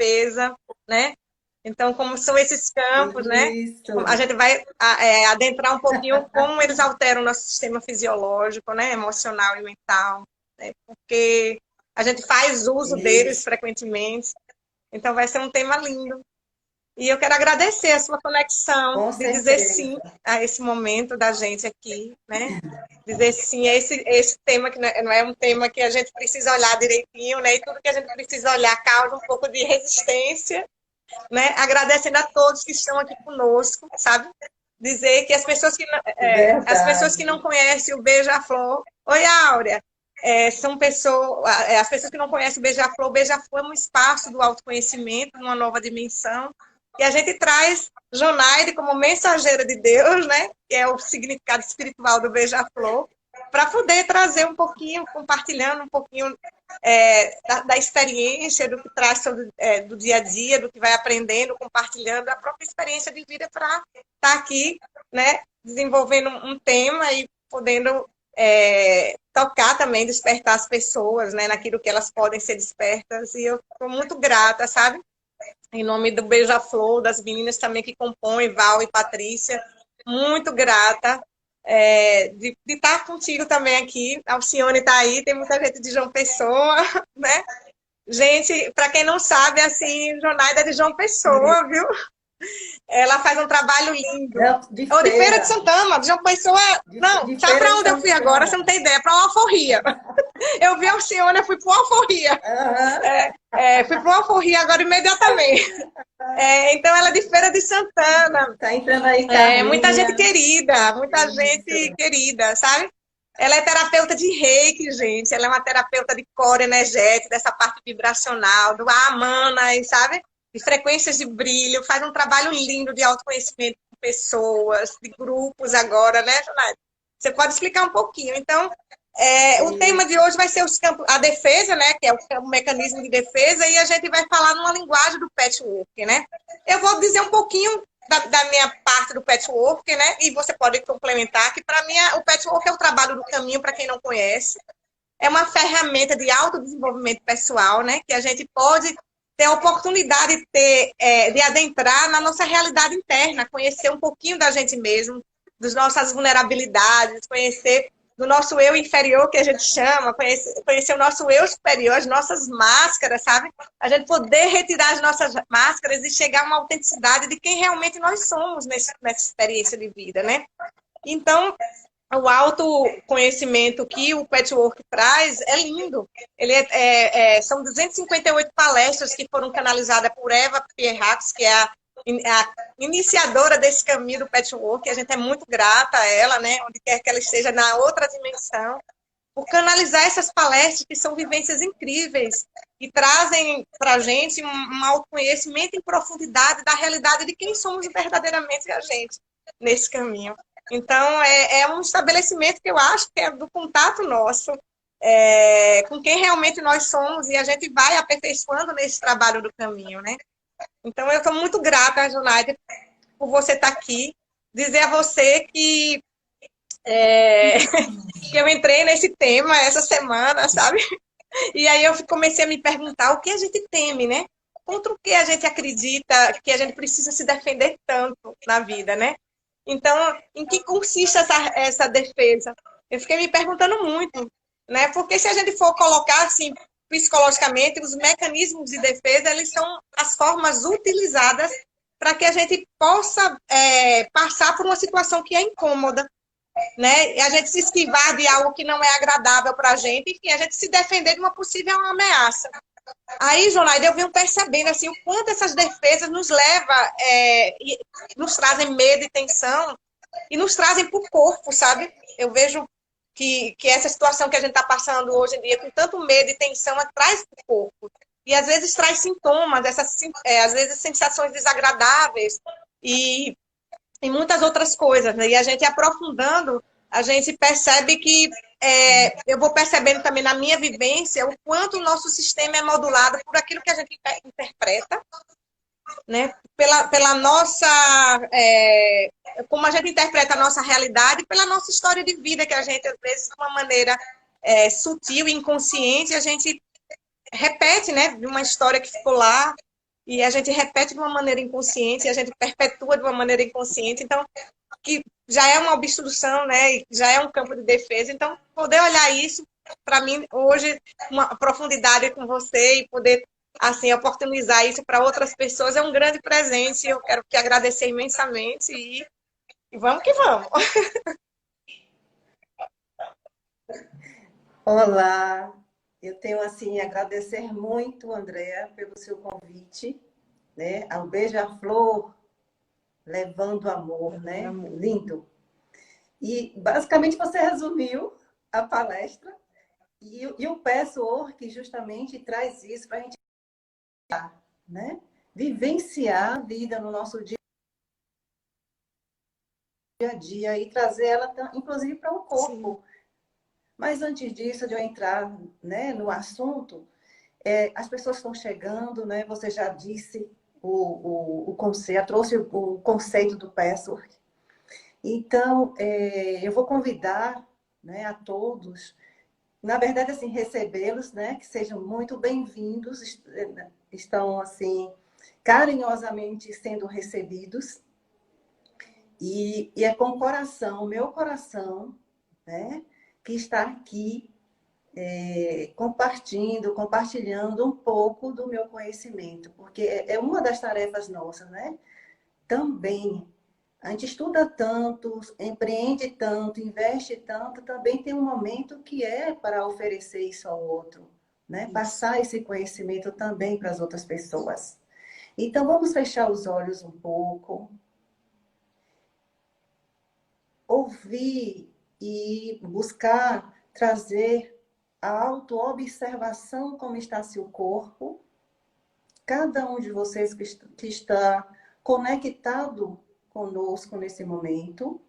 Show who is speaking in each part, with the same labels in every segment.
Speaker 1: defesa, né? Então, como são esses campos, né? A
Speaker 2: Isso.
Speaker 1: gente vai adentrar um pouquinho como eles alteram o nosso sistema fisiológico, né? Emocional e mental, né? Porque a gente faz uso deles
Speaker 2: Isso.
Speaker 1: frequentemente. Então, vai ser um tema lindo. E eu quero agradecer a sua conexão,
Speaker 2: Com
Speaker 1: de dizer sim
Speaker 2: certeza.
Speaker 1: a esse momento da gente aqui, né? Dizer sim a esse tema, que não é um tema que a gente precisa olhar direitinho, né? E tudo que a gente precisa olhar causa um pouco de resistência, né? Agradecendo a todos que estão aqui conosco, sabe? Dizer que as pessoas que não
Speaker 2: Verdade.
Speaker 1: conhecem o Beija-Flor... Oi, Áurea! São pessoas... as pessoas que não conhecem o Beija-Flor é um espaço do autoconhecimento, numa nova dimensão, e a gente traz Jonaide como mensageira de Deus, né? Que é o significado espiritual do Beija-Flor, para poder trazer um pouquinho, compartilhando um pouquinho da experiência, do que traz do dia a dia, do que vai aprendendo, compartilhando a própria experiência de vida para estar aqui, né? Desenvolvendo um tema e podendo tocar também, despertar as pessoas, né? Naquilo que elas podem ser despertas. E eu estou muito grata, sabe? Em nome do Beija-Flor, das meninas também que compõem, Val e Patrícia, muito grata de estar contigo também aqui. A Alcione está aí, tem muita gente de João Pessoa, né? Gente, para quem não sabe, assim, Jonaida é de João Pessoa, viu? Ela faz um trabalho lindo.
Speaker 2: Não, de
Speaker 1: Ou de Feira de
Speaker 2: feira.
Speaker 1: Santana, de João Pessoa. Não,
Speaker 2: De
Speaker 1: sabe
Speaker 2: Feira
Speaker 1: para
Speaker 2: de
Speaker 1: onde eu fui agora? Você
Speaker 2: Santana.
Speaker 1: não tem ideia, para uma alforria. Eu vi a Alcione, eu fui para uma alforria.
Speaker 2: Aham.
Speaker 1: Fui para uma alforria agora imediatamente. Então, ela é de Feira de Santana.
Speaker 2: Tá entrando aí Carlinha.
Speaker 1: Muita gente
Speaker 2: Isso.
Speaker 1: querida, sabe? Ela é terapeuta de reiki, gente. Ela é uma terapeuta de core energética, dessa parte vibracional, do Amanas, sabe? De frequências de brilho. Faz um trabalho lindo de autoconhecimento com pessoas, de grupos agora, né, Jonathan? Você pode explicar um pouquinho. Então, o tema de
Speaker 2: Isso.
Speaker 1: hoje vai ser os campos, a defesa, né? Que é o mecanismo de defesa, e a gente vai falar numa linguagem do patchwork, né? Eu vou dizer um pouquinho da minha parte do patchwork, né? E você pode complementar, que para mim o patchwork é o trabalho do caminho, para quem não conhece. É uma ferramenta de autodesenvolvimento pessoal, né? Que a gente pode ter a oportunidade de adentrar na nossa realidade interna, conhecer um pouquinho da gente mesmo, das nossas vulnerabilidades, conhecer do nosso eu inferior, que a gente chama, conhecer o nosso eu superior, as nossas máscaras, sabe? A gente poder retirar as nossas máscaras e chegar a uma autenticidade de quem realmente nós somos nessa experiência de vida, né? Então, o autoconhecimento que o Patchwork traz é lindo. São 258 palestras que foram canalizadas por Eva Pierrax, que é a iniciadora desse caminho do Patchwork. A gente é muito grata a ela, né? Onde quer que ela esteja, na outra dimensão, por canalizar essas palestras, que são vivências incríveis e trazem para a gente um autoconhecimento em profundidade da realidade de quem somos verdadeiramente a gente nesse caminho. Então, é um estabelecimento que eu acho que é do contato nosso com quem realmente nós somos, e a gente vai aperfeiçoando nesse trabalho do caminho, né? Então, eu estou muito grata, Junaide, por você estar aqui, dizer a você é, que eu entrei nesse tema essa semana, sabe? E aí eu comecei a me perguntar o que a gente teme, né? Contra o que a gente acredita que a gente precisa se defender tanto na vida, né? Então, em que consiste essa defesa? Eu fiquei me perguntando muito, né? Porque se a gente for colocar assim, psicologicamente, os mecanismos de defesa, eles são as formas utilizadas para que a gente possa passar por uma situação que é incômoda, né? E a gente se esquivar de algo que não é agradável para a gente, enfim, a gente se defender de uma possível ameaça. Aí, Jonaide, eu venho percebendo assim, o quanto essas defesas nos levam, nos trazem medo e tensão, e nos trazem para o corpo, sabe? Eu vejo que essa situação que a gente está passando hoje em dia, com tanto medo e tensão, traz para o corpo. E às vezes traz sintomas, às vezes sensações desagradáveis, e muitas outras coisas, né? E a gente aprofundando, a gente percebe que eu vou percebendo também na minha vivência o quanto o nosso sistema é modulado por aquilo que a gente interpreta, né? Pela nossa, como a gente interpreta a nossa realidade, pela nossa história de vida, que a gente, às vezes, de uma maneira sutil e inconsciente, a gente repete, né? De uma história que ficou lá. e a gente repete de uma maneira inconsciente, e a gente perpetua de uma maneira inconsciente, então, que já é uma obstrução, né? E já é um campo de defesa. Então, poder olhar isso, para mim, hoje, uma profundidade com você e poder, assim, oportunizar isso para outras pessoas é um grande presente. Eu quero te agradecer imensamente e vamos que vamos.
Speaker 3: Olá, eu tenho, assim, a agradecer muito, Andréa, pelo seu convite, né? Ao Beija-Flor, levando amor, né? Lindo. E, basicamente, você resumiu a palestra e o Patchwork justamente traz isso para a gente, né? Vivenciar a vida no nosso dia a dia e trazer ela, inclusive, para o corpo. Sim. Mas antes disso, de eu entrar, né, no assunto, as pessoas estão chegando, né? Você já disse o conceito, trouxe o conceito do Patchwork. Então, eu vou convidar, né, a todos, na verdade, assim, recebê-los, né, que sejam muito bem-vindos, estão, assim, carinhosamente sendo recebidos. E é com o coração, o meu coração, né, que está aqui compartilhando um pouco do meu conhecimento, porque é uma das tarefas nossas, né? Também, a gente estuda tanto, empreende tanto, investe tanto, também tem um momento que é para oferecer isso ao outro, né? Isso. Passar esse conhecimento também para as outras pessoas. Então, vamos fechar os olhos um pouco, ouvir e buscar trazer a autoobservação como está seu corpo. Cada um de vocês que está conectado conosco nesse momento.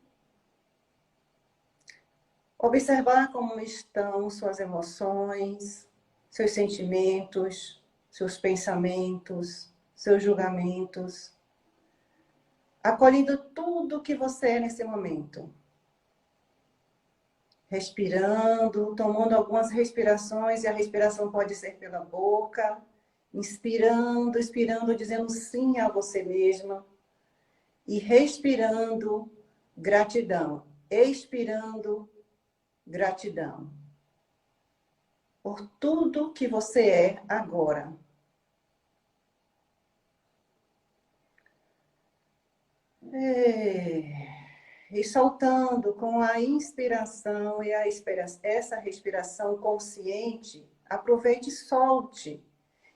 Speaker 3: Observar como estão suas emoções, seus sentimentos, seus pensamentos, seus julgamentos. Acolhendo tudo que você é nesse momento. Respirando, tomando algumas respirações, e a respiração pode ser pela boca, inspirando, expirando, dizendo sim a você mesma, e respirando gratidão, expirando gratidão por tudo que você é agora. E soltando com a inspiração e essa respiração consciente, aproveite e solte.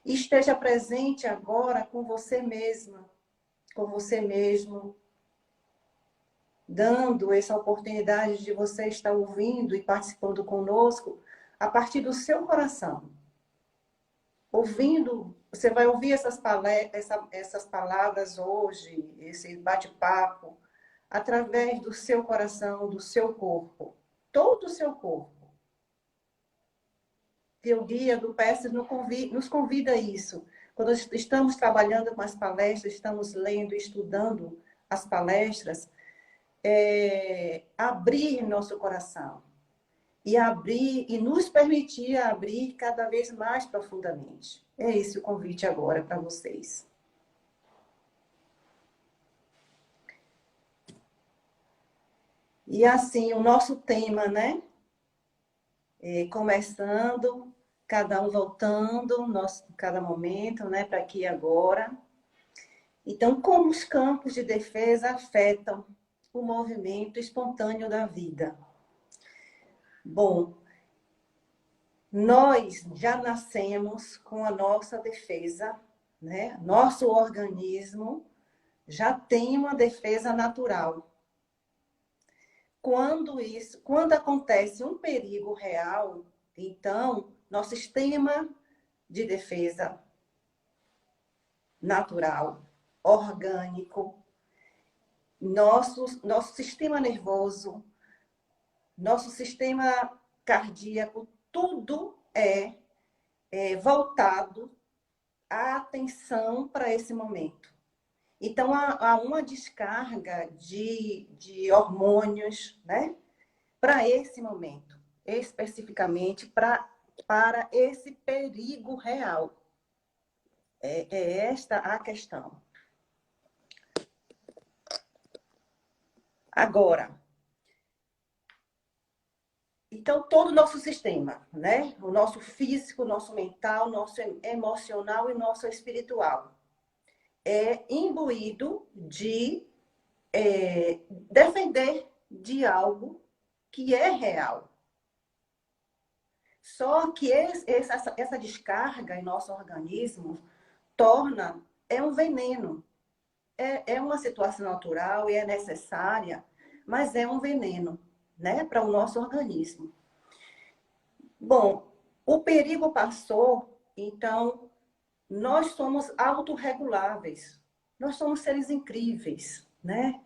Speaker 3: E esteja presente agora com você mesma, com você mesmo, dando essa oportunidade de você estar ouvindo e participando conosco a partir do seu coração. Ouvindo, você vai ouvir essas palavras hoje, esse bate-papo, através do seu coração, do seu corpo, todo o seu corpo. E o guia do PES nos convida a isso. Quando estamos trabalhando com as palestras, estamos lendo, estudando as palestras, abrir nosso coração. E abrir, e nos permitir abrir cada vez mais profundamente. É esse o convite agora para vocês. E assim, o nosso tema, né? Começando, cada um voltando, cada momento, né? Para aqui e agora. Então, como os campos de defesa afetam o movimento espontâneo da vida? Bom, nós já nascemos com a nossa defesa, né? Nosso organismo já tem uma defesa natural. Quando acontece um perigo real, então, nosso sistema de defesa natural, orgânico, nosso sistema nervoso, nosso sistema cardíaco, tudo é voltado a atenção para esse momento. Então, há uma descarga de hormônios, né, para esse momento, especificamente para esse perigo real. É esta a questão. Agora, então, todo o nosso sistema, né? O nosso físico, o nosso mental, o nosso emocional e o nosso espiritual é imbuído de defender de algo que é real. Só que essa descarga em nosso organismo é um veneno. É uma situação natural e é necessária, mas é um veneno, né, para o nosso organismo. Bom, o perigo passou, então nós somos autorreguláveis. Nós somos seres incríveis, né?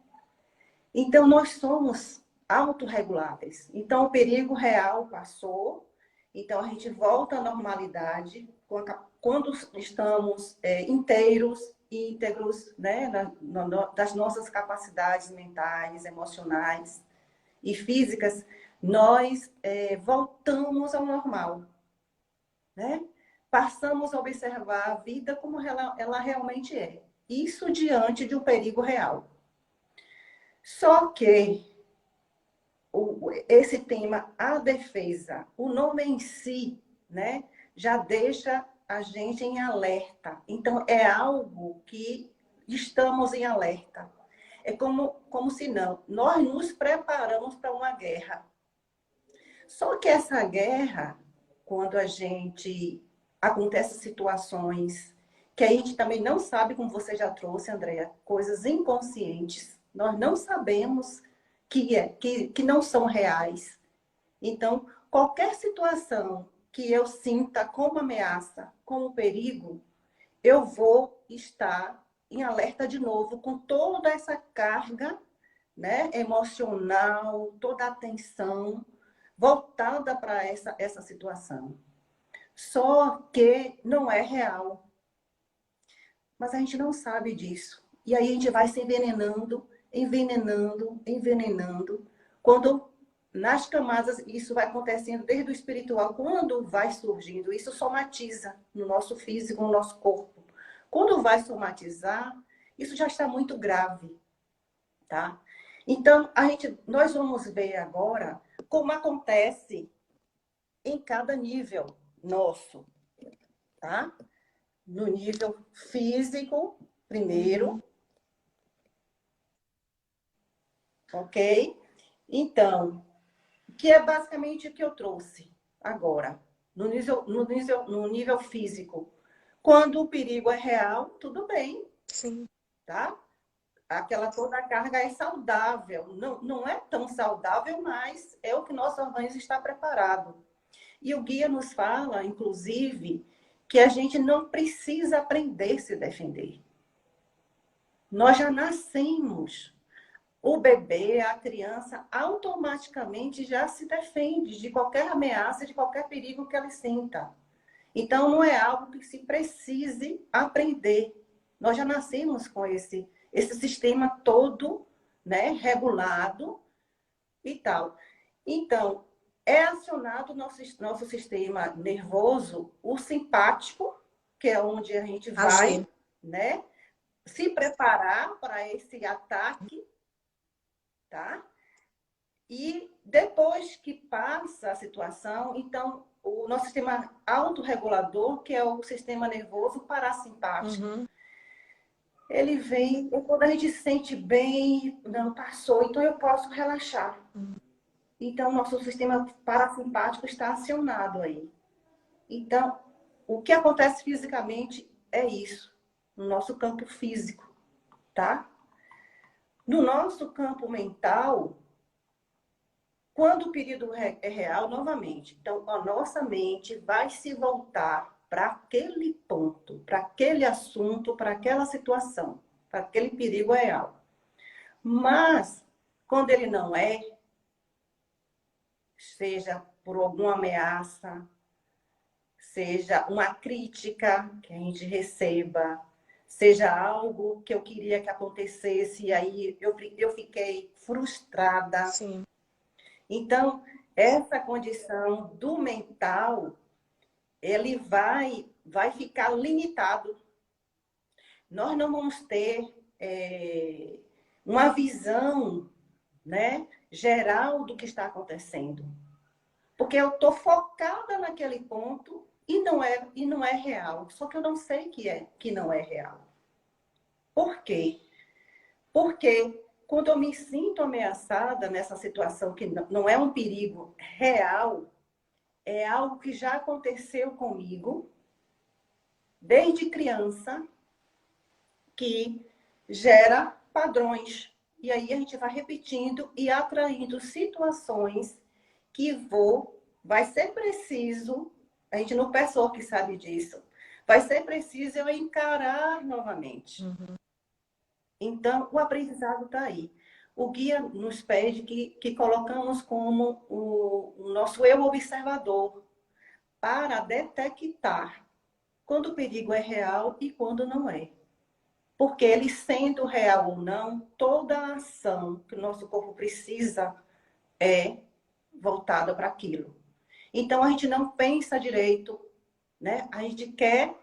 Speaker 3: Então nós somos autorreguláveis. Então o perigo real passou, então a gente volta à normalidade quando estamos inteiros, íntegros, né, das nossas capacidades mentais, emocionais e físicas, nós voltamos ao normal, né? Passamos a observar a vida como ela realmente é. Isso diante de um perigo real. Só que esse tema, a defesa, o nome em si, né, já deixa a gente em alerta. Então, é algo que estamos em alerta. É como se não, nós nos preparamos para uma guerra. Só que essa guerra, quando a gente acontece situações que a gente também não sabe, como você já trouxe, Andréa, coisas inconscientes, nós não sabemos que não são reais. Então, qualquer situação que eu sinta como ameaça, como perigo, eu vou estar em alerta de novo com toda essa carga, né, emocional, toda a atenção voltada para essa situação. Só que não é real. Mas a gente não sabe disso. E aí a gente vai se envenenando, envenenando, envenenando. Quando nas camadas isso vai acontecendo desde o espiritual, quando vai surgindo, isso somatiza no nosso físico, no nosso corpo. Quando vai somatizar, isso já está muito grave, tá? Então, nós vamos ver agora como acontece em cada nível nosso, tá? No nível físico, primeiro, ok? Então, que é basicamente o que eu trouxe agora, no nível físico. Quando o perigo é real, tudo bem,
Speaker 1: Sim.
Speaker 3: tá? Toda a carga é saudável. Não é tão saudável, mas é o que nosso organismo está preparado. E o guia nos fala, inclusive, que a gente não precisa aprender a se defender. Nós já nascemos. O bebê, a criança, automaticamente já se defende de qualquer ameaça, de qualquer perigo que ela sinta. Então, não é algo que se precise aprender. Nós já nascemos com esse sistema todo, né, regulado e tal. Então, é acionado o nosso sistema nervoso, o simpático, que é onde a gente vai, né, se preparar para esse ataque, tá? E depois que passa a situação, então, o nosso sistema autorregulador, que é o sistema nervoso parasimpático, ele vem, quando a gente se sente bem, não passou, então eu posso relaxar. Então, nosso sistema parasimpático está acionado aí. Então, o que acontece fisicamente é isso, no nosso campo físico, tá? No nosso campo mental, quando o perigo é real, novamente, então a nossa mente vai se voltar para aquele ponto, para aquele assunto, para aquela situação, para aquele perigo real. Mas, quando ele não é, seja por alguma ameaça, seja uma crítica que a gente receba, seja algo que eu queria que acontecesse e aí eu fiquei frustrada.
Speaker 1: Sim.
Speaker 3: Então, essa condição do mental, ele vai ficar limitado, nós não vamos ter uma visão, né, geral do que está acontecendo. Porque eu estou focada naquele ponto e não é real. Só que eu não sei que não é real. Por quê? Porque quando eu me sinto ameaçada nessa situação que não é um perigo real, é algo que já aconteceu comigo desde criança, que gera padrões. E aí a gente vai repetindo e atraindo situações que vai ser preciso, a gente não pensou que sabe disso, vai ser preciso eu encarar novamente. Então, o aprendizado está aí. O guia nos pede que colocamos como o nosso eu observador para detectar quando o perigo é real e quando não é. Porque ele sendo real ou não, toda a ação que o nosso corpo precisa é voltada para aquilo. Então, a gente não pensa direito, né? A gente quer,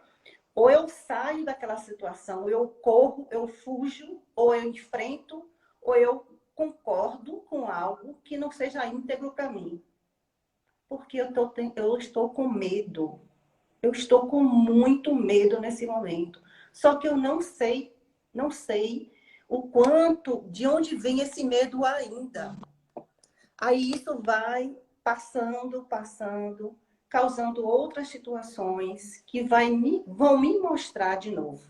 Speaker 3: ou eu saio daquela situação, ou eu corro, eu fujo, ou eu enfrento, ou eu concordo com algo que não seja íntegro para mim. Porque eu estou com medo. Eu estou com muito medo nesse momento. Só que eu não sei o quanto, de onde vem esse medo ainda. Aí isso vai passando, causando outras situações que vão me mostrar de novo.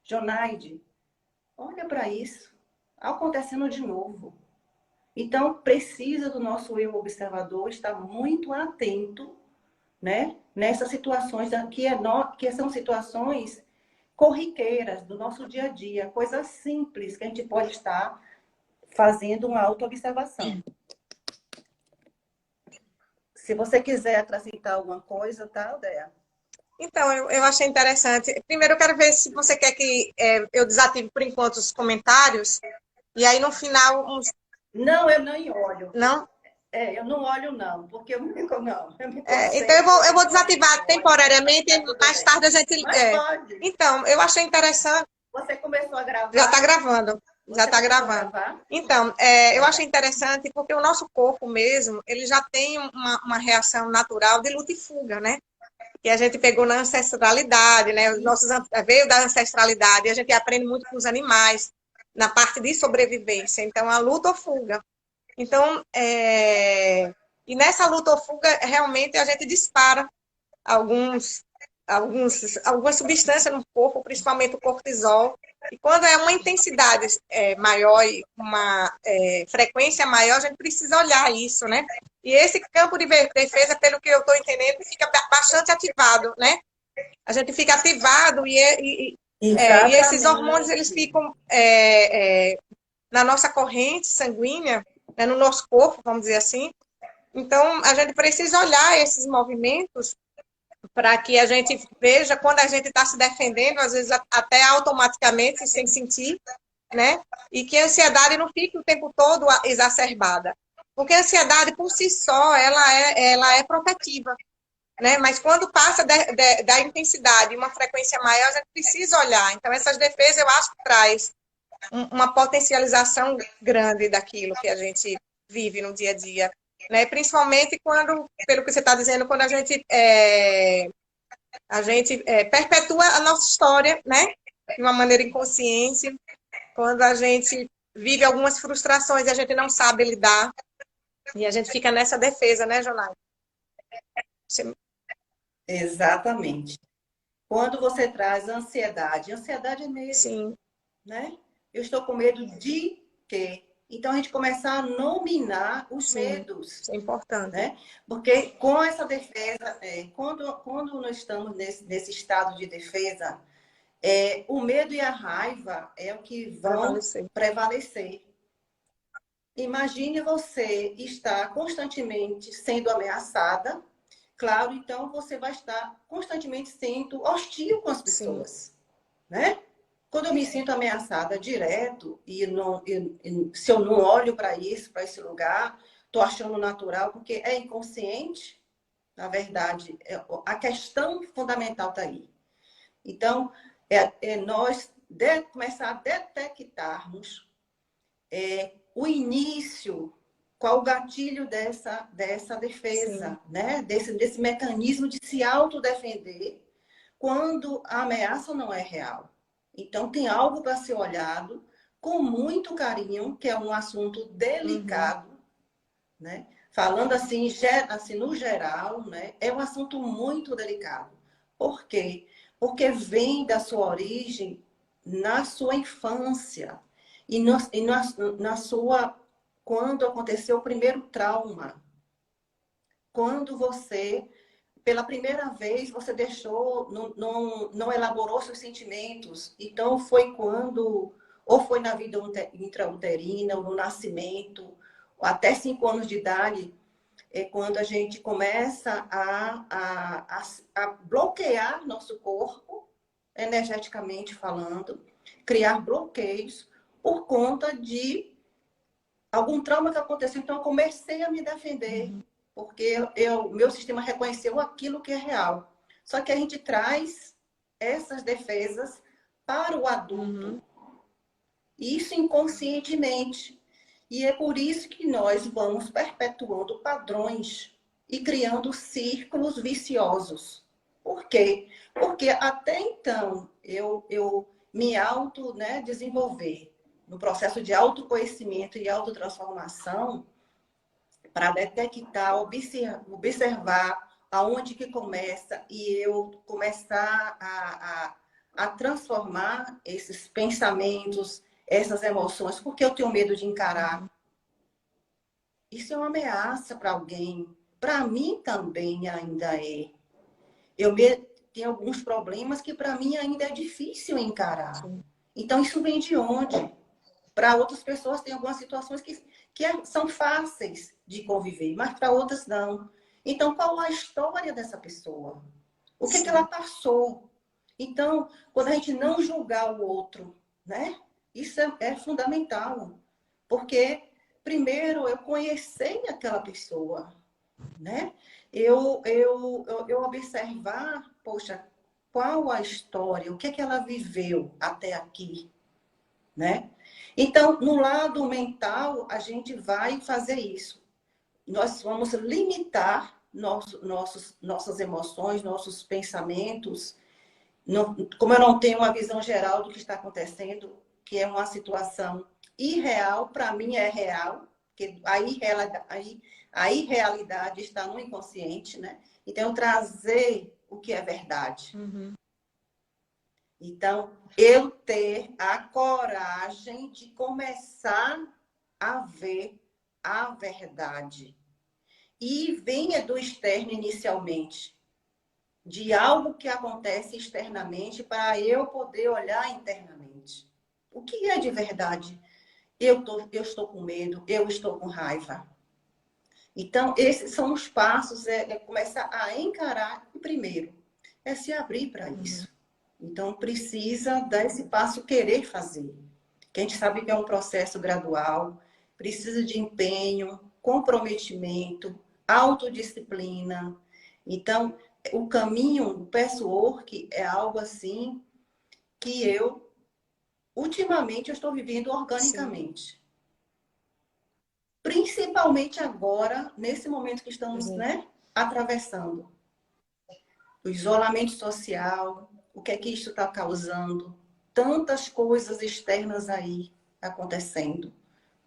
Speaker 3: Jonaide, olha para isso, acontecendo de novo. Então, precisa do nosso eu observador estar muito atento, né? Nessas situações que são situações corriqueiras do nosso dia a dia, coisas simples que a gente pode estar fazendo uma autoobservação. Se você quiser acrescentar alguma coisa, tá, Odéia?
Speaker 1: Então, eu achei interessante. Primeiro, eu quero ver se você quer que eu desative por enquanto os comentários, e aí no final...
Speaker 3: Não, eu nem olho.
Speaker 1: Não?
Speaker 3: Eu não olho, não, porque eu me
Speaker 1: então, eu vou desativar temporariamente e mais tarde a gente...
Speaker 3: Mas pode.
Speaker 1: Então, eu achei interessante...
Speaker 3: Você começou a gravar?
Speaker 1: Já está gravando. Já está
Speaker 3: gravando.
Speaker 1: Então, eu achei interessante porque o nosso corpo mesmo, ele já tem uma reação natural de luta e fuga, né? Que a gente pegou na ancestralidade, né? Veio da ancestralidade, e a gente aprende muito com os animais, na parte de sobrevivência. Então, a luta ou fuga. Então, e nessa luta ou fuga, realmente a gente dispara algumas substâncias no corpo, principalmente o cortisol. E quando é uma intensidade maior e uma frequência maior, a gente precisa olhar isso, né? E esse campo de defesa, pelo que eu estou entendendo, fica bastante ativado, né? A gente fica ativado e esses hormônios, eles ficam na nossa corrente sanguínea, né, no nosso corpo, vamos dizer assim. Então, a gente precisa olhar esses movimentos para que a gente veja quando a gente está se defendendo, às vezes até automaticamente, sem sentir, né? E que a ansiedade não fique o tempo todo exacerbada. Porque a ansiedade, por si só, ela é protetiva, né? Mas quando passa da intensidade, uma frequência maior, a gente precisa olhar. Então, essas defesas, eu acho que traz uma potencialização grande daquilo que a gente vive no dia a dia. Né? Principalmente quando, pelo que você está dizendo, quando a gente perpetua a nossa história, né? De uma maneira inconsciente, quando a gente vive algumas frustrações e a gente não sabe lidar, e a gente fica nessa defesa, né, Jonai?
Speaker 3: Exatamente. Quando você traz ansiedade é medo.
Speaker 1: Sim.
Speaker 3: Né? Eu estou com medo de quê? Então, a gente começar a nominar os medos.
Speaker 1: Isso é importante.
Speaker 3: Né? Porque com essa defesa, quando nós estamos nesse estado de defesa, o medo e a raiva é o que vão prevalecer. Imagine você estar constantemente sendo ameaçada. Claro, então você vai estar constantemente sendo hostil com as pessoas. Né? Quando eu me sinto ameaçada direto se eu não olho para esse lugar, estou achando natural, porque é inconsciente, na verdade, a questão fundamental está aí. Então, nós começar a detectarmos o início, qual o gatilho dessa defesa, né? Desse mecanismo de se autodefender quando a ameaça não é real. Então, tem algo para ser olhado com muito carinho, que é um assunto delicado, né? Falando assim, no geral, né? É um assunto muito delicado. Por quê? Porque vem da sua origem na sua infância e na sua... Quando aconteceu o primeiro trauma. Quando você, pela primeira vez, você deixou, não elaborou seus sentimentos. Então, foi quando... Ou foi na vida intrauterina, ou no nascimento, ou até 5 anos de idade, é quando a gente começa a bloquear nosso corpo, energeticamente falando, criar bloqueios por conta de algum trauma que aconteceu. Então, eu comecei a me defender, porque meu sistema reconheceu aquilo que é real. Só que a gente traz essas defesas para o adulto. Isso inconscientemente. E é por isso que nós vamos perpetuando padrões e criando círculos viciosos. Por quê? Porque até então eu me desenvolver no processo de autoconhecimento e autotransformação para detectar, observar aonde que começa e eu começar a transformar esses pensamentos, essas emoções, porque eu tenho medo de encarar. Isso é uma ameaça para alguém. Para mim também ainda é. Tenho alguns problemas que para mim ainda é difícil encarar. Então, isso vem de onde? Para outras pessoas, tem algumas situações que são fáceis de conviver, mas para outras não. Então, qual a história dessa pessoa? O que ela passou? Então, quando a gente não julgar o outro, né? Isso é fundamental. Porque, primeiro, eu conhecer aquela pessoa, né? Eu observar, poxa, qual a história? O que ela viveu até aqui, né? Então, no lado mental, a gente vai fazer isso. Nós vamos limitar nossas emoções, nossos pensamentos. Como eu não tenho uma visão geral do que está acontecendo, que é uma situação irreal, para mim é real, porque a irrealidade está no inconsciente, né? Então, trazer o que é verdade. Então, eu ter a coragem de começar a ver a verdade. E venha do externo inicialmente, de algo que acontece externamente, para eu poder olhar internamente. O que é de verdade? Eu estou com medo, eu estou com raiva. Então, esses são os passos, começar a encarar o primeiro, é se abrir para isso. Então, precisa dar esse passo, querer fazer. Que a gente sabe que é um processo gradual, precisa de empenho, comprometimento, autodisciplina. Então, o caminho, o patchwork é algo assim que ultimamente, eu estou vivendo organicamente. Principalmente agora, nesse momento que estamos, atravessando. O isolamento social, o que é que isso está causando? Tantas coisas externas aí acontecendo,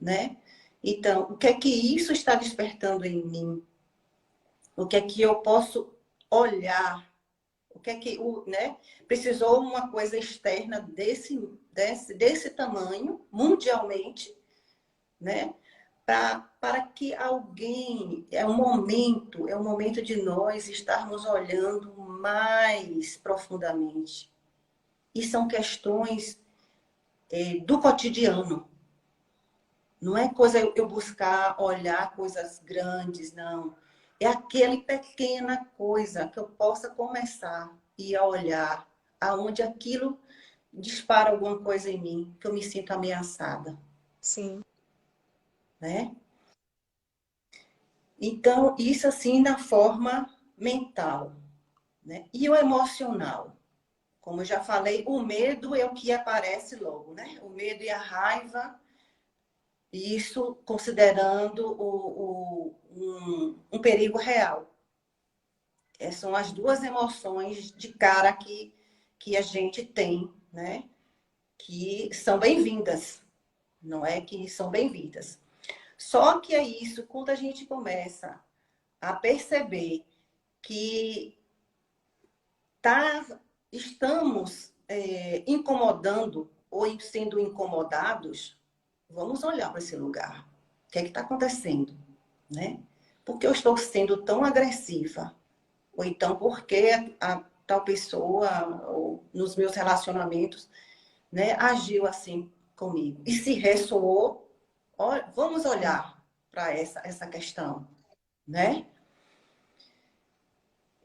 Speaker 3: né? Então, o que é que isso está despertando em mim? O que é que eu posso olhar? O que é que, precisou uma coisa externa desse tamanho, mundialmente, né? Para que alguém, é um momento de nós estarmos olhando mais profundamente. E são questões do cotidiano. Não é coisa eu buscar olhar coisas grandes, não. É aquela pequena coisa que eu possa começar a olhar aonde aquilo dispara alguma coisa em mim, que eu me sinto ameaçada.
Speaker 1: Sim.
Speaker 3: Né? Então, isso assim na forma mental, né? E o emocional? Como eu já falei, o medo é o que aparece logo, né? O medo e a raiva, isso considerando um perigo real. São as duas emoções de cara que a gente tem, né? Que são bem-vindas, não é que são bem-vindas. Só que é isso, quando a gente começa a perceber que estamos incomodando ou sendo incomodados, vamos olhar para esse lugar. O que é que está acontecendo? Né? Por que eu estou sendo tão agressiva? Ou então, por que a tal pessoa, ou nos meus relacionamentos, né, agiu assim comigo? E se ressoou, vamos olhar para essa questão, né?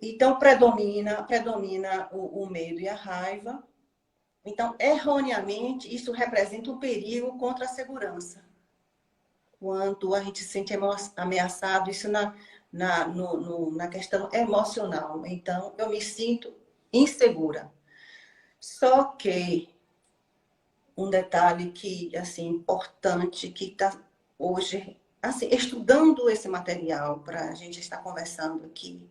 Speaker 3: Então, predomina o medo e a raiva. Então, erroneamente, isso representa um perigo contra a segurança. Quando a gente se sente ameaçado, isso na questão emocional. Então, eu me sinto insegura. Só que um detalhe que, assim, importante, que está hoje, assim, estudando esse material para a gente estar conversando aqui,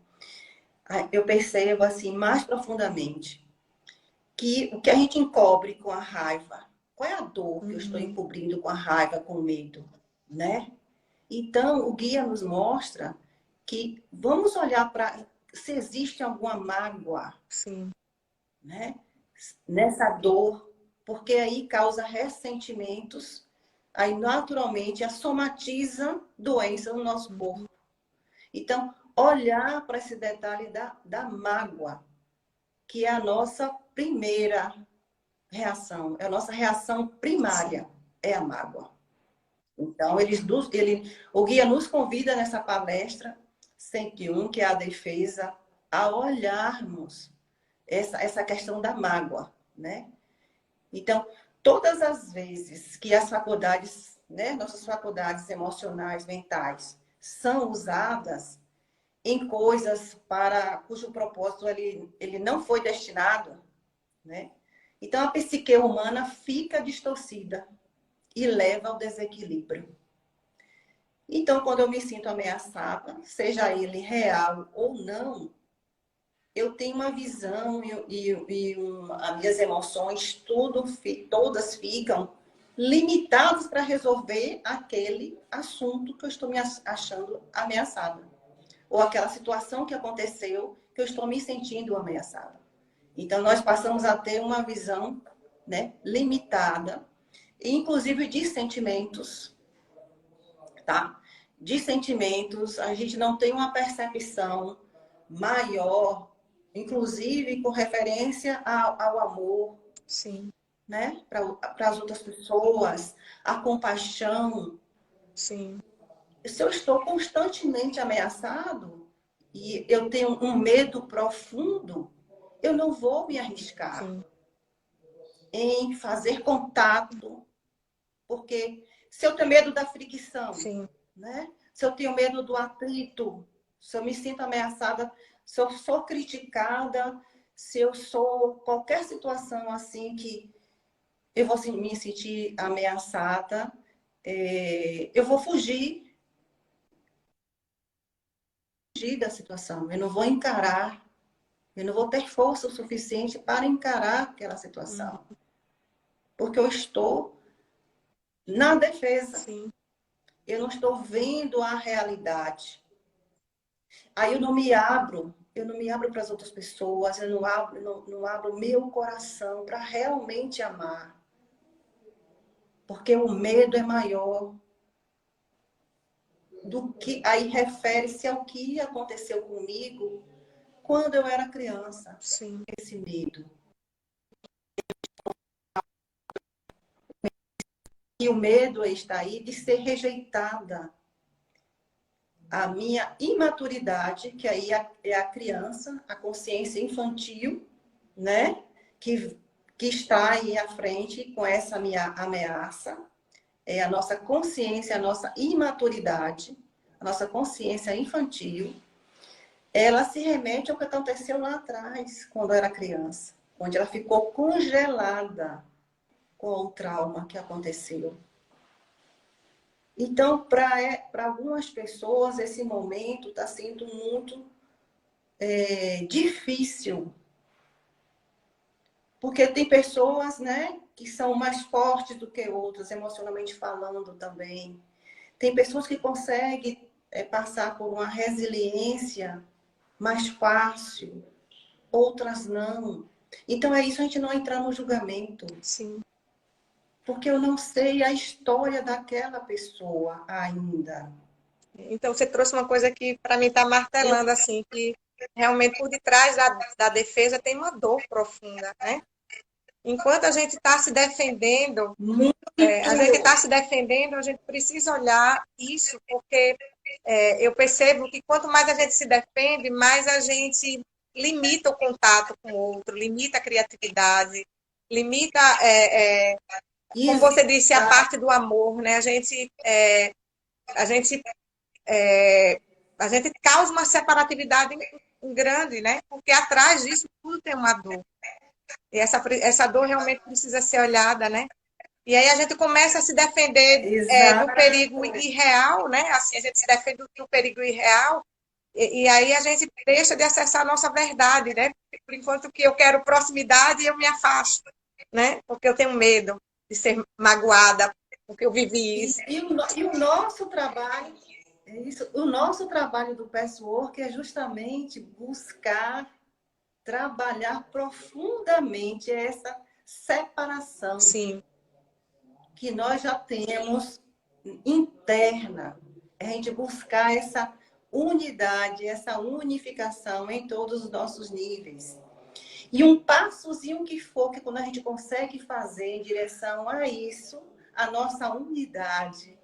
Speaker 3: eu percebo, assim, mais profundamente, que o que a gente encobre com a raiva, qual é a dor que eu estou encobrindo com a raiva, com o medo, né? Então, o guia nos mostra que vamos olhar para se existe alguma mágoa,
Speaker 1: Sim,
Speaker 3: né? Nessa dor, porque aí causa ressentimentos, aí naturalmente a somatiza doença no nosso corpo. Então, olhar para esse detalhe da mágoa, que é a nossa primeira reação, é a nossa reação primária, é a mágoa. Então, o guia nos convida nessa palestra 101, que é a defesa, a olharmos essa questão da mágoa, né? Então, todas as vezes que as faculdades, né, nossas faculdades emocionais, mentais, são usadas em coisas para cujo propósito ele não foi destinado, né? Então, a psique humana fica distorcida e leva ao desequilíbrio. Então, quando eu me sinto ameaçada, seja ele real ou não, eu tenho uma visão as minhas emoções, todas ficam limitadas para resolver aquele assunto que eu estou me achando ameaçada. Ou aquela situação que aconteceu que eu estou me sentindo ameaçada. Então, nós passamos a ter uma visão, né, limitada, inclusive de sentimentos, tá? De sentimentos, a gente não tem uma percepção maior, inclusive com referência ao amor,
Speaker 1: sim,
Speaker 3: né? Para as outras pessoas, a compaixão.
Speaker 1: sim.
Speaker 3: Se eu estou constantemente ameaçado e eu tenho um medo profundo, eu não vou me arriscar
Speaker 1: Sim.
Speaker 3: em fazer contato, porque se eu tenho medo da fricção,
Speaker 1: Sim.
Speaker 3: né? Se eu tenho medo do atrito, se eu me sinto ameaçada, se eu sou criticada, se eu sou qualquer situação assim que eu vou me sentir ameaçada, eu vou fugir da situação, eu não vou encarar, eu não vou ter força o suficiente para encarar aquela situação, porque eu estou na defesa.
Speaker 1: Sim.
Speaker 3: Eu não estou vendo a realidade. Aí eu não me abro para as outras pessoas, eu não abro meu coração para realmente amar. Porque o medo é maior do que... Aí refere-se ao que aconteceu comigo quando eu era criança.
Speaker 1: Sim.
Speaker 3: Esse medo. E o medo está aí de ser rejeitada. A minha imaturidade, que aí é a criança, a consciência infantil, né? Que está aí à frente com essa minha ameaça. É a nossa consciência, a nossa imaturidade, a nossa consciência infantil. Ela se remete ao que aconteceu lá atrás, quando eu era criança. onde ela ficou congelada com o trauma que aconteceu. Então, para algumas pessoas, esse momento está sendo muito difícil. Porque tem pessoas, né, que são mais fortes do que outras, emocionalmente falando também. Tem pessoas que conseguem passar por uma resiliência mais fácil, outras não. Então, é isso, a gente não entrar no julgamento.
Speaker 1: Sim.
Speaker 3: Porque eu não sei a história daquela pessoa ainda.
Speaker 1: Então, você trouxe uma coisa que, para mim, está martelando, assim, que realmente por detrás da defesa tem uma dor profunda, né? Enquanto a gente está se defendendo, a gente precisa olhar isso, porque eu percebo que quanto mais a gente se defende, mais a gente limita o contato com o outro, limita a criatividade, limita, como você disse, a parte do amor, né? A gente causa uma separatividade grande, né? Porque atrás disso tudo tem uma dor. E essa dor realmente precisa ser olhada, né? E aí a gente começa a se defender do perigo irreal, né? Assim, a gente se defende do perigo irreal e aí a gente deixa de acessar a nossa verdade, né? Por enquanto que eu quero proximidade, eu me afasto, né? Porque eu tenho medo de ser magoada, porque eu vivi isso.
Speaker 3: E o nosso trabalho, o nosso trabalho do patchwork é justamente buscar trabalhar profundamente essa separação.
Speaker 1: Sim.
Speaker 3: Que nós já temos interna. A gente buscar essa unidade, essa unificação em todos os nossos níveis. E um passozinho que for, que quando a gente consegue fazer em direção a isso, a nossa unidade,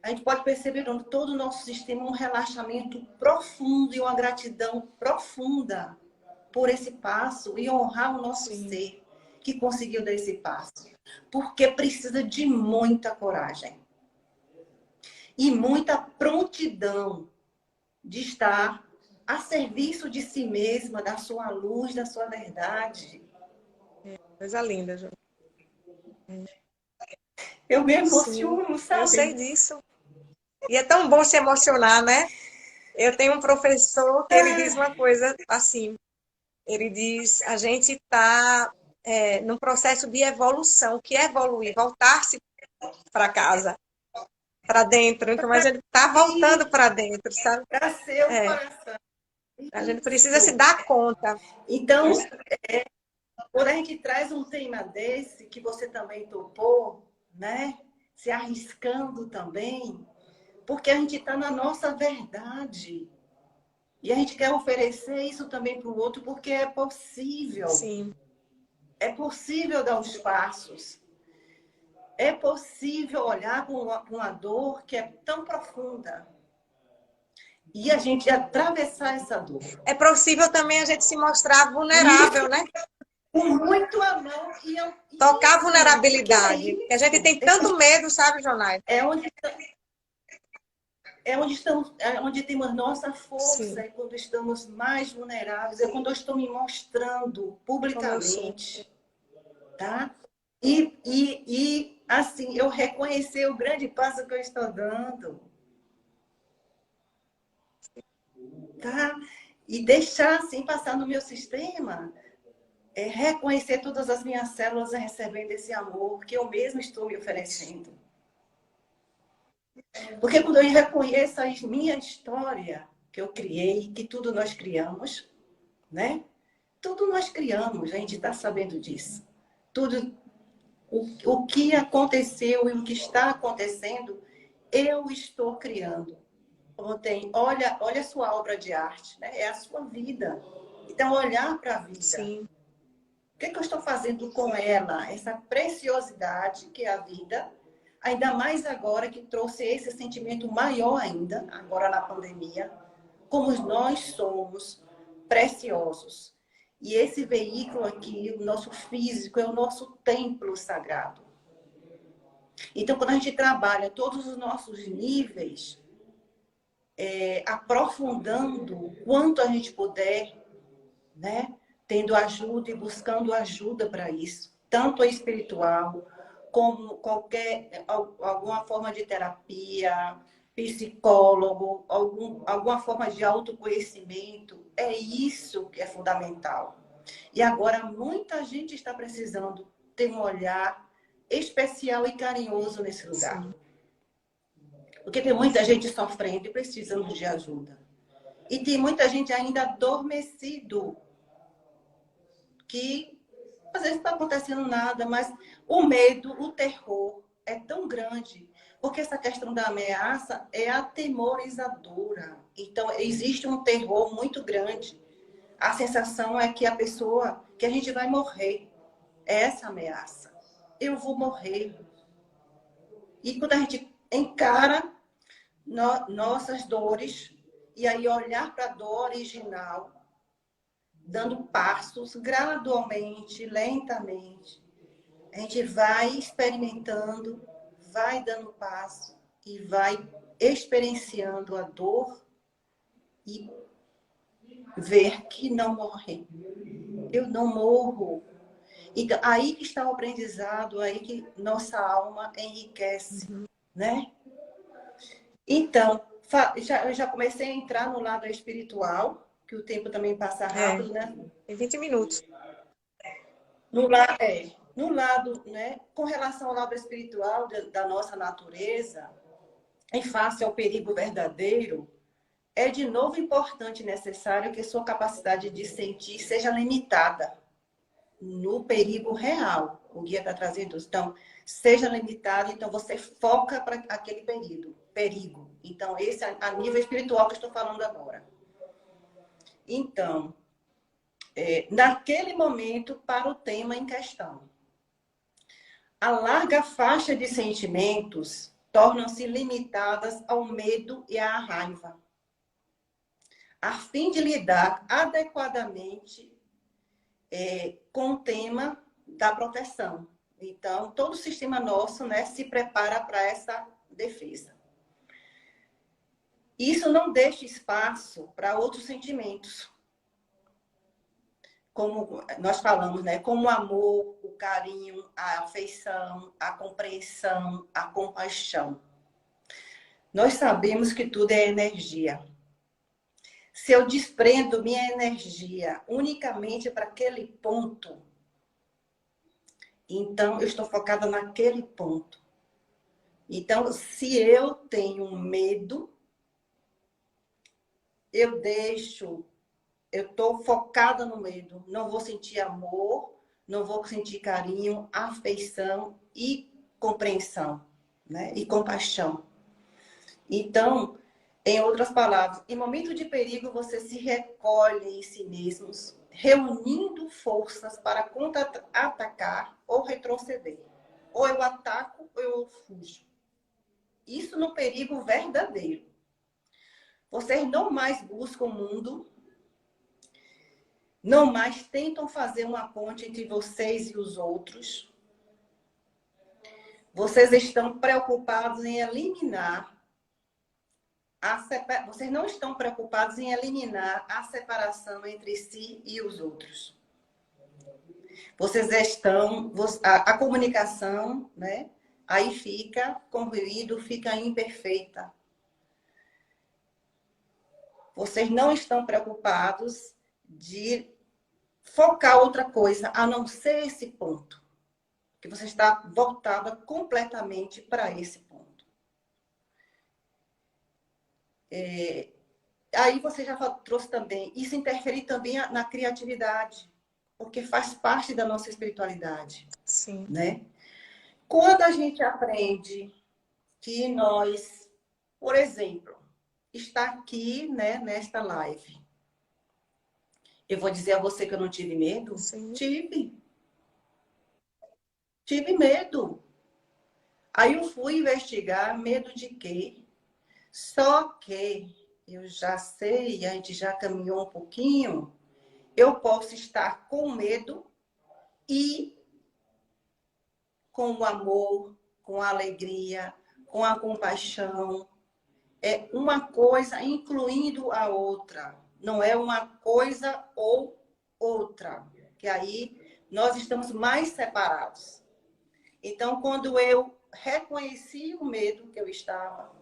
Speaker 3: a gente pode perceber no todo o nosso sistema um relaxamento profundo e uma gratidão profunda por esse passo e honrar o nosso ser que conseguiu dar esse passo. Porque precisa de muita coragem e muita prontidão de estar a serviço de si mesma, da sua luz, da sua verdade.
Speaker 1: Coisa linda, Ju.
Speaker 3: Eu me emociono, sabe?
Speaker 1: Eu sei disso. E é tão bom se emocionar, né? Eu tenho um professor que ele diz uma coisa assim, ele diz, a gente está num processo de evolução, que é evoluir, voltar-se para casa, para dentro. Então, a gente está voltando para dentro, sabe?
Speaker 3: Para seu coração.
Speaker 1: A gente precisa se dar conta.
Speaker 3: Então, quando a gente traz um tema desse, que você também topou, né? Se arriscando também, porque a gente está na nossa verdade. E a gente quer oferecer isso também para o outro, porque é possível.
Speaker 1: Sim.
Speaker 3: É possível dar os passos. É possível olhar para uma dor que é tão profunda. E a gente atravessar essa dor.
Speaker 1: É possível também a gente se mostrar vulnerável, né?
Speaker 3: Com muito amor.
Speaker 1: Tocar a vulnerabilidade. Que a gente tem tanto medo, sabe, Jonai?
Speaker 3: Onde temos nossa força,
Speaker 1: Sim.
Speaker 3: é quando estamos mais vulneráveis, é quando eu estou me mostrando publicamente, tá? E assim, eu reconhecer o grande passo que eu estou dando, tá? E deixar, assim, passar no meu sistema, reconhecer todas as minhas células recebendo esse amor que eu mesmo estou me oferecendo. Porque quando eu reconheço a minha história que eu criei, que tudo nós criamos, né? Tudo nós criamos, a gente está sabendo disso. Tudo o que aconteceu e o que está acontecendo, eu estou criando. Ontem, olha a sua obra de arte, né? É a sua vida. Então, olhar para a vida.
Speaker 1: Sim.
Speaker 3: O que eu estou fazendo com ela? Essa preciosidade que é a vida. Ainda mais agora que trouxe esse sentimento maior ainda, agora na pandemia, como nós somos preciosos. E esse veículo aqui, o nosso físico, é o nosso templo sagrado. Então, quando a gente trabalha todos os nossos níveis, aprofundando o quanto a gente puder, né? tendo ajuda e buscando ajuda para isso, tanto a espiritual, como alguma forma de terapia, psicólogo, alguma forma de autoconhecimento. É isso que é fundamental. E agora muita gente está precisando ter um olhar especial e carinhoso nesse lugar.
Speaker 1: Sim.
Speaker 3: Porque tem muita gente sofrendo e precisando de ajuda. E tem muita gente ainda adormecido, que às vezes não está acontecendo nada, mas o medo, o terror é tão grande. Porque essa questão da ameaça é atemorizadora. Então, existe um terror muito grande. A sensação é que que a gente vai morrer. É essa ameaça. Eu vou morrer. E quando a gente encara nossas dores, e aí olhar para a dor original, dando passos gradualmente, lentamente, a gente vai experimentando, vai dando passo e vai experienciando a dor e ver que não morre. Eu não morro. Então, aí que está o aprendizado, aí que nossa alma enriquece, né? Então, eu já comecei a entrar no lado espiritual, que o tempo também passa rápido, né?
Speaker 1: Tem 20 minutos.
Speaker 3: No lado, né? Com relação ao lado espiritual da nossa natureza, em face ao perigo verdadeiro, é de novo importante e necessário que sua capacidade de sentir seja limitada no perigo real. O guia está trazendo isso. Então, seja limitado, então você foca para aquele perigo. Então, esse é a nível espiritual que eu estou falando agora. Então, naquele momento, para o tema em questão. A larga faixa de sentimentos tornam-se limitadas ao medo e à raiva, a fim de lidar adequadamente com o tema da proteção. Então, todo o sistema nosso, né, se prepara para essa defesa. Isso não deixa espaço para outros sentimentos, como nós falamos, né, como o amor, o carinho, a afeição, a compreensão, a compaixão. Nós sabemos que tudo é energia. Se eu desprendo minha energia unicamente para aquele ponto, então eu estou focada naquele ponto. Então, se eu tenho medo, eu estou focada no medo. Não vou sentir amor, não vou sentir carinho, afeição e compreensão, né? E compaixão. Então, em outras palavras, em momento de perigo, você se recolhe em si mesmos, reunindo forças para contra-atacar ou retroceder. Ou eu ataco ou eu fujo. Isso no perigo verdadeiro. Vocês não mais buscam o mundo, não mais tentam fazer uma ponte entre vocês e os outros. Vocês estão preocupados em eliminar vocês não estão preocupados em eliminar a separação entre si e os outros. Vocês estão... A comunicação, né? Aí fica com ruído, fica imperfeita. Vocês não estão preocupados de focar outra coisa, a não ser esse ponto. Que você está voltada completamente para esse ponto. Aí você já trouxe também, isso interfere também na criatividade, porque faz parte da nossa espiritualidade.
Speaker 1: Sim.
Speaker 3: Né? Quando a gente aprende que nós, por exemplo, está aqui, né, nesta live, eu vou dizer a você que eu não tive medo?
Speaker 1: Sim.
Speaker 3: Tive medo. Aí eu fui investigar medo de quê? Só que eu já sei, a gente já caminhou um pouquinho, eu posso estar com medo e com o amor, com a alegria, com a compaixão. É uma coisa incluindo a outra. Não é uma coisa ou outra, que aí nós estamos mais separados. Então, quando eu reconheci o medo que eu estava,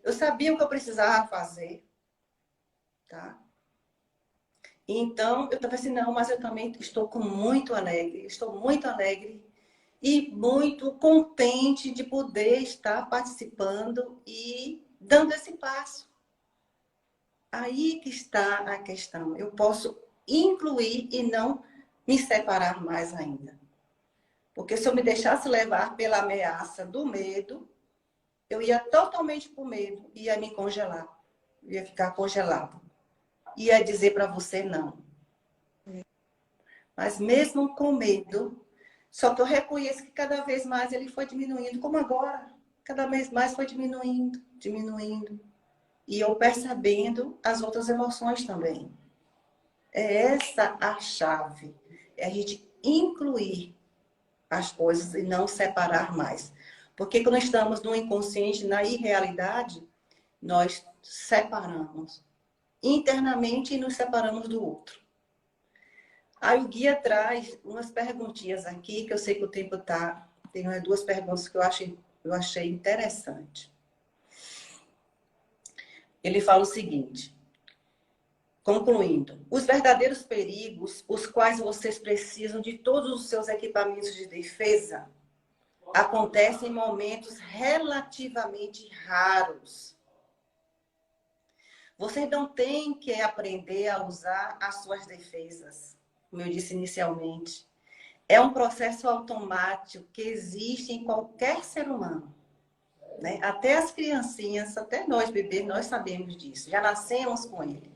Speaker 3: eu sabia o que eu precisava fazer, tá? Então, eu estava assim, não, mas eu também estou muito alegre e muito contente de poder estar participando e dando esse passo. Aí que está a questão. Eu posso incluir e não me separar mais ainda. Porque se eu me deixasse levar pela ameaça do medo, eu ia totalmente para o medo, ia me congelar, ia ficar congelado. Ia dizer para você não. Mas mesmo com medo, só que eu reconheço que cada vez mais ele foi diminuindo, como agora. Cada vez mais foi diminuindo, diminuindo. E eu percebendo as outras emoções também. É essa a chave. É a gente incluir as coisas e não separar mais. Porque quando estamos no inconsciente, na irrealidade, nós separamos internamente e nos separamos do outro. Aí o guia traz umas perguntinhas aqui, que eu sei que o tempo está. Tem duas perguntas que eu achei interessante. Ele fala o seguinte, concluindo, os verdadeiros perigos, os quais vocês precisam de todos os seus equipamentos de defesa, acontecem em momentos relativamente raros. Vocês não têm que aprender a usar as suas defesas, como eu disse inicialmente. É um processo automático que existe em qualquer ser humano. Né? Até as criancinhas, até nós bebês, nós sabemos disso. Já nascemos com ele.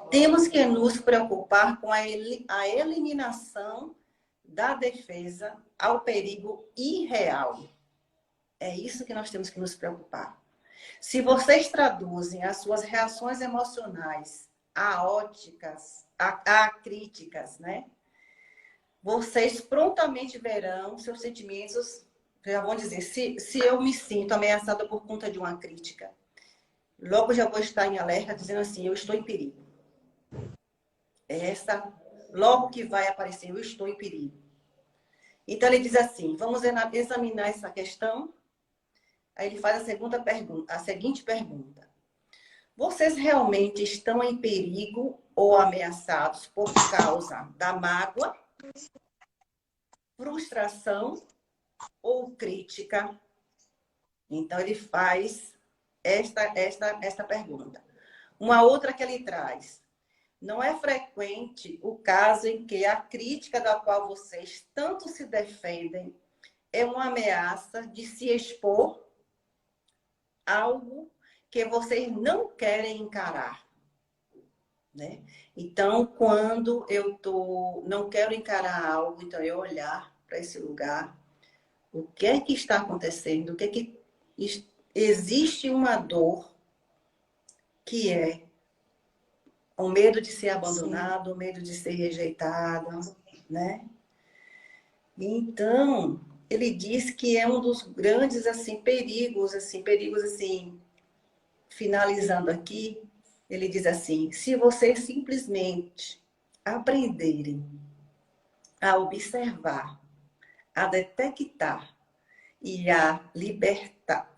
Speaker 3: Temos que nos preocupar com a eliminação da defesa ao perigo irreal. É isso que nós temos que nos preocupar. Se vocês traduzem as suas reações emocionais aóticas, acríticas, né? Vocês prontamente verão seus sentimentos, já vão dizer, se eu me sinto ameaçada por conta de uma crítica, logo já vou estar em alerta dizendo assim, eu estou em perigo. Logo que vai aparecer, eu estou em perigo. Então ele diz assim, vamos examinar essa questão. Aí ele faz a seguinte pergunta. Vocês realmente estão em perigo ou ameaçados por causa da mágoa, frustração ou crítica? Então, ele faz esta pergunta. Uma outra que ele traz. Não é frequente o caso em que a crítica da qual vocês tanto se defendem é uma ameaça de se expor a algo que vocês não querem encarar. Né? Então, quando eu não quero encarar algo, então eu olhar para esse lugar, o que é que está acontecendo? O que é que existe uma dor que é o medo de ser abandonado, Sim. O medo de ser rejeitado, né? Então, ele diz que é um dos grandes perigos, finalizando aqui, ele diz assim, se vocês simplesmente aprenderem a observar, a detectar e a libertar,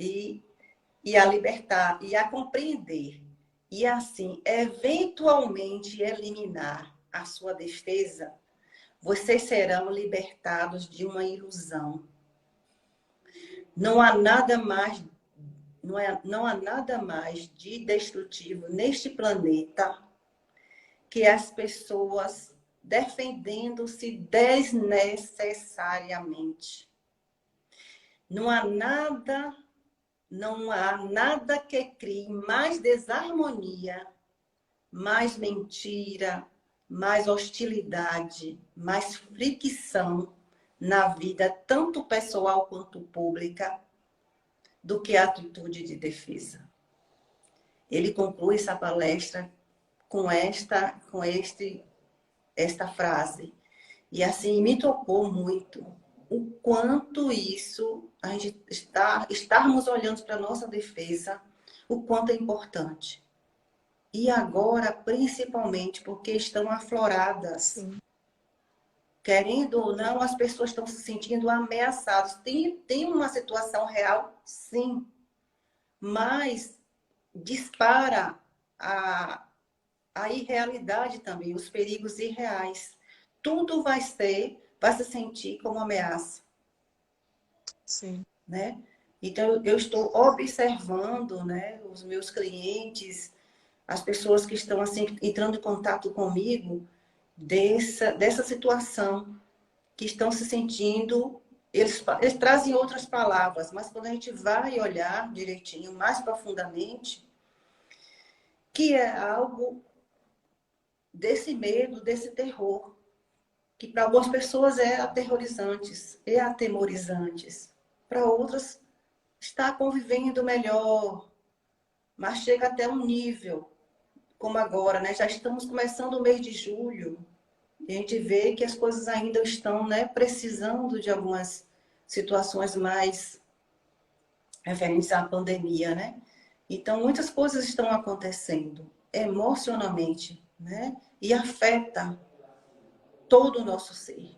Speaker 3: e a compreender, e assim, eventualmente eliminar a sua defesa, vocês serão libertados de uma ilusão. Não há nada mais de destrutivo neste planeta que as pessoas defendendo-se desnecessariamente. Não há nada que crie mais desarmonia, mais mentira, mais hostilidade, mais fricção na vida, tanto pessoal quanto pública, do que a atitude de defesa. Ele conclui essa palestra com esta frase. E assim, me tocou muito o quanto isso, a gente estarmos olhando para a nossa defesa, o quanto é importante. E agora, principalmente, porque estão afloradas.
Speaker 1: Sim.
Speaker 3: Querendo ou não, as pessoas estão se sentindo ameaçadas. Tem uma situação real, sim, mas dispara a irrealidade também, os perigos irreais. Tudo vai se sentir como ameaça.
Speaker 1: Sim.
Speaker 3: Né? Então, eu estou observando, né, os meus clientes, as pessoas que estão assim, entrando em contato comigo, dessa situação, que estão se sentindo, eles trazem outras palavras, mas quando a gente vai olhar direitinho, mais profundamente, que é algo desse medo, desse terror, que para algumas pessoas é aterrorizantes, é atemorizantes, para outras está convivendo melhor, mas chega até um nível, como agora, né? Já estamos começando o mês de julho, e a gente vê que as coisas ainda estão, né, precisando de algumas situações mais referentes à pandemia, né? Então, muitas coisas estão acontecendo emocionalmente, né? E afeta todo o nosso ser.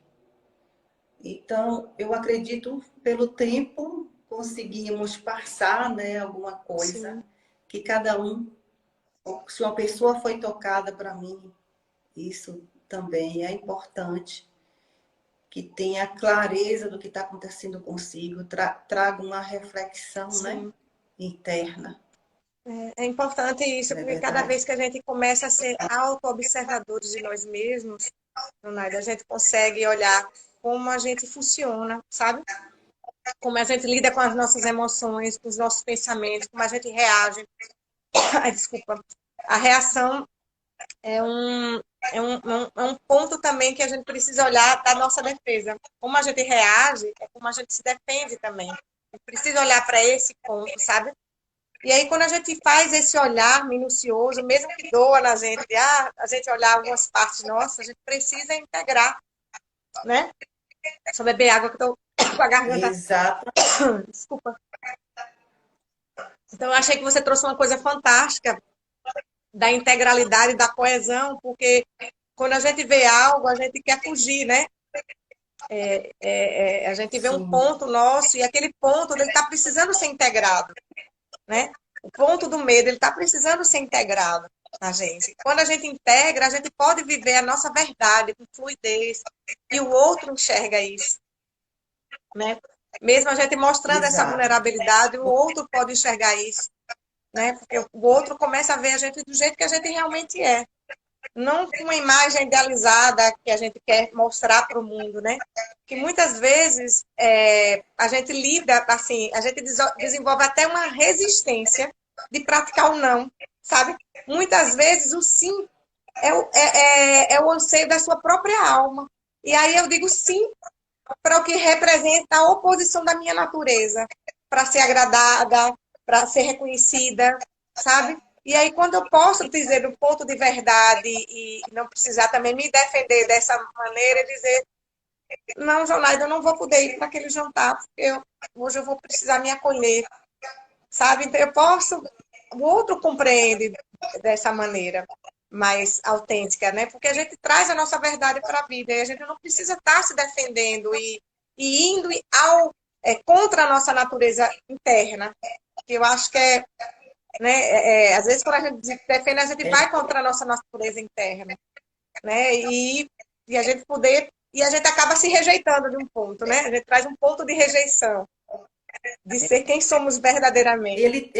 Speaker 3: Então, eu acredito, pelo tempo, conseguimos passar, né, alguma coisa,
Speaker 1: Sim.
Speaker 3: que cada um, se uma pessoa foi tocada para mim, isso também é importante, que tenha clareza do que está acontecendo consigo, traga uma reflexão, né,
Speaker 1: Sim.
Speaker 3: interna.
Speaker 1: É importante isso,
Speaker 3: Não é
Speaker 1: porque cada
Speaker 3: verdade?
Speaker 1: vez que a gente começa a ser auto-observadores de nós mesmos, Donaida, a gente consegue olhar como a gente funciona, sabe? Como a gente lida com as nossas emoções, com os nossos pensamentos, como a gente reage. Ai, desculpa. A reação é um ponto também que a gente precisa olhar da nossa defesa. Como a gente reage, é como a gente se defende também. A gente precisa olhar para esse ponto, sabe? E aí, quando a gente faz esse olhar minucioso, mesmo que doa na gente, a gente olhar algumas partes nossas, a gente precisa integrar, né? Só beber água que eu tô com a garganta.
Speaker 3: Exato.
Speaker 1: Desculpa. Então, eu achei que você trouxe uma coisa fantástica da integralidade, da coesão, porque quando a gente vê algo, a gente quer fugir, né? A gente vê um
Speaker 3: Sim,
Speaker 1: ponto nosso e aquele ponto ele está precisando ser integrado, né? O ponto do medo ele está precisando ser integrado na gente. Quando a gente integra, a gente pode viver a nossa verdade com fluidez e o outro enxerga isso, né? Mesmo a gente mostrando essa
Speaker 3: exato.
Speaker 1: vulnerabilidade, o outro pode enxergar isso, né? Porque o outro começa a ver a gente do jeito que a gente realmente é. Não com uma imagem idealizada que a gente quer mostrar para o mundo, né? Que muitas vezes a gente lida, assim, a gente desenvolve até uma resistência de praticar o não, sabe? Muitas vezes o sim é o anseio da sua própria alma. E aí eu digo sim para o que representa a oposição da minha natureza, para ser agradada, para ser reconhecida, sabe? E aí, quando eu posso dizer do ponto de verdade e não precisar também me defender dessa maneira, dizer, não, Jonaida, eu não vou poder ir para aquele jantar, porque hoje eu vou precisar me acolher, sabe? Então, eu posso, o outro compreende dessa maneira mais autêntica, né? Porque a gente traz a nossa verdade para a vida e a gente não precisa estar se defendendo e indo contra a nossa natureza interna, que eu acho que às vezes quando a gente se defende, a gente vai contra a nossa natureza interna, né? E a gente e a gente acaba se rejeitando de um ponto, né? A gente traz um ponto de rejeição, de ser quem somos verdadeiramente.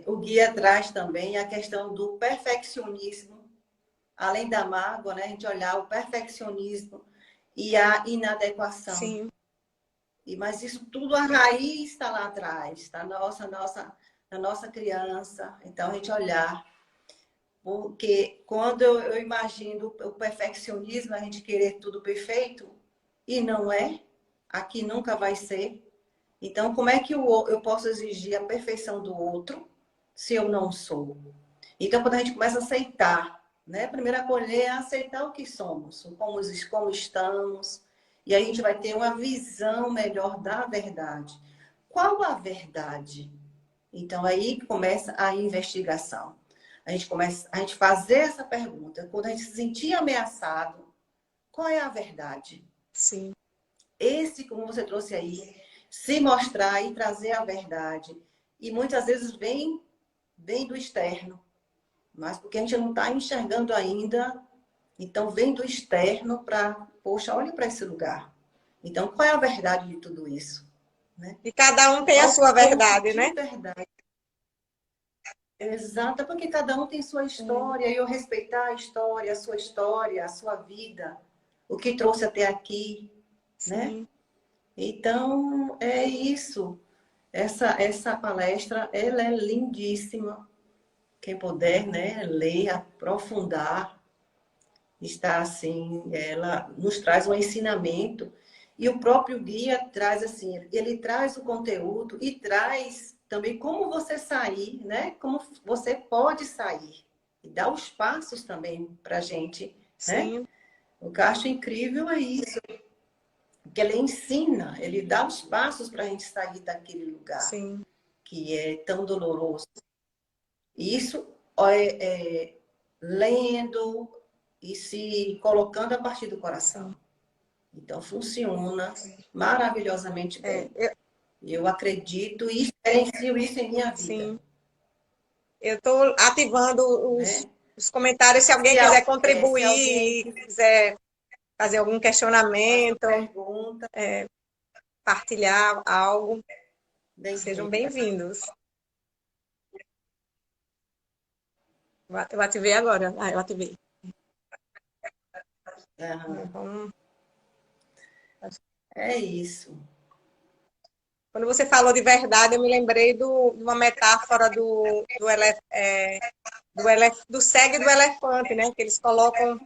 Speaker 3: O guia traz também a questão do perfeccionismo, além da mágoa, né? A gente olhar o perfeccionismo e a inadequação.
Speaker 1: Sim.
Speaker 3: Mas isso tudo, a raiz está lá atrás, está na nossa criança. Então, a gente olhar. Porque quando eu imagino o perfeccionismo, a gente querer tudo perfeito, e não é, aqui nunca vai ser. Então, como é que eu posso exigir a perfeição do outro se eu não sou? Então, quando a gente começa a aceitar, né? Primeiro acolher é aceitar o que somos, como estamos, e aí a gente vai ter uma visão melhor da verdade. Qual a verdade? Então, aí começa a investigação. A gente fazer essa pergunta. Quando a gente se sentir ameaçado, qual é a verdade?
Speaker 1: Sim.
Speaker 3: Esse, como você trouxe aí, se mostrar e trazer a verdade. E muitas vezes vem do externo, mas porque a gente não está enxergando ainda, então vem do externo para, poxa, olha para esse lugar. Então, qual é a verdade de tudo isso? Né?
Speaker 1: E cada um tem a sua verdade, né?
Speaker 3: Verdade. Exato, porque cada um tem sua história, e eu respeitar a sua vida, o que trouxe até aqui, né?
Speaker 1: Sim.
Speaker 3: Então, é isso. Essa palestra, ela é lindíssima. Quem puder, né, ler, aprofundar, está assim, ela nos traz um ensinamento. E o próprio guia traz assim, ele traz o conteúdo e traz também como você sair, né? Como você pode sair. E dá os passos também para a gente, né?
Speaker 1: Sim.
Speaker 3: O que eu acho incrível é isso. Que ele ensina, ele dá os passos para a gente sair daquele lugar
Speaker 1: Sim.
Speaker 3: que é tão doloroso. E isso lendo e se colocando a partir do coração.
Speaker 1: Sim.
Speaker 3: Então, funciona maravilhosamente bem.
Speaker 1: É,
Speaker 3: Eu acredito e experiencio isso em minha vida.
Speaker 1: sim. Eu estou ativando
Speaker 3: Né?
Speaker 1: os comentários se alguém quiser contribuir,
Speaker 3: se alguém
Speaker 1: quiser fazer algum questionamento,
Speaker 3: pergunta,
Speaker 1: partilhar algo, sejam
Speaker 3: bem-vinda.
Speaker 1: bem-vindos. Eu ativei agora. Ah, eu ativei.
Speaker 3: Uhum. É isso.
Speaker 1: Quando você falou de verdade, eu me lembrei de uma metáfora do cego e do elefante, né? Que eles colocam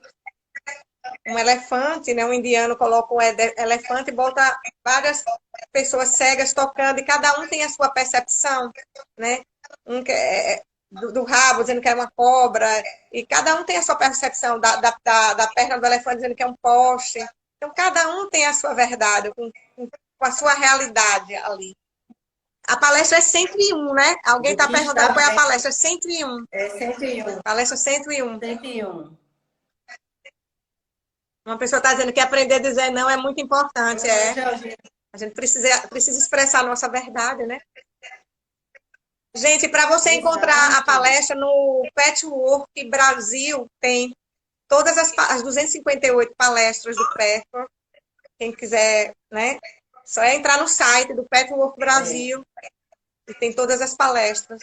Speaker 1: um elefante, né? Um indiano coloca um elefante e bota várias pessoas cegas tocando, e cada um tem a sua percepção, né? Um que do rabo dizendo que é uma cobra, e cada um tem a sua percepção da perna do elefante dizendo que é um poste. Então, cada um tem a sua verdade, com a sua realidade ali. A palestra é 101, né? Alguém está perguntando qual é a palestra. É 101.
Speaker 3: É 101.
Speaker 1: Palestra 101.
Speaker 3: 101.
Speaker 1: Uma pessoa está dizendo que aprender a dizer não é muito importante. A gente precisa expressar a nossa verdade, né? Gente, para você encontrar a palestra no Patchwork Brasil, tem todas as 258 palestras do Patchwork. Quem quiser, né? Só é entrar no site do Patchwork Brasil e tem todas as palestras.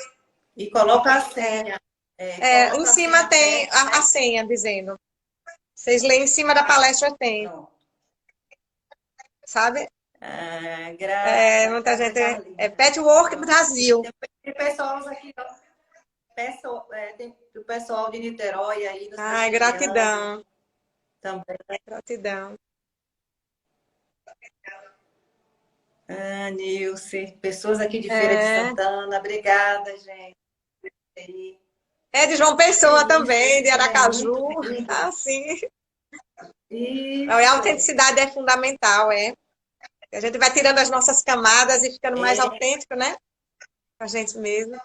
Speaker 3: E coloca a senha.
Speaker 1: Em cima tem a senha dizendo. Vocês leem em cima da palestra, tem.
Speaker 3: Pronto.
Speaker 1: Sabe? Muita gente. É Patchwork Brasil.
Speaker 3: Tem pessoas aqui, ó. Tem o pessoal de Niterói aí.
Speaker 1: Ai, gratidão.
Speaker 3: Também.
Speaker 1: Gratidão.
Speaker 3: Nilce, pessoas aqui de Feira de Santana. Obrigada, gente.
Speaker 1: É de João Pessoa também, de Aracaju. Sim. A autenticidade é fundamental, A gente vai tirando as nossas camadas e ficando mais autêntico, né? A gente mesmo.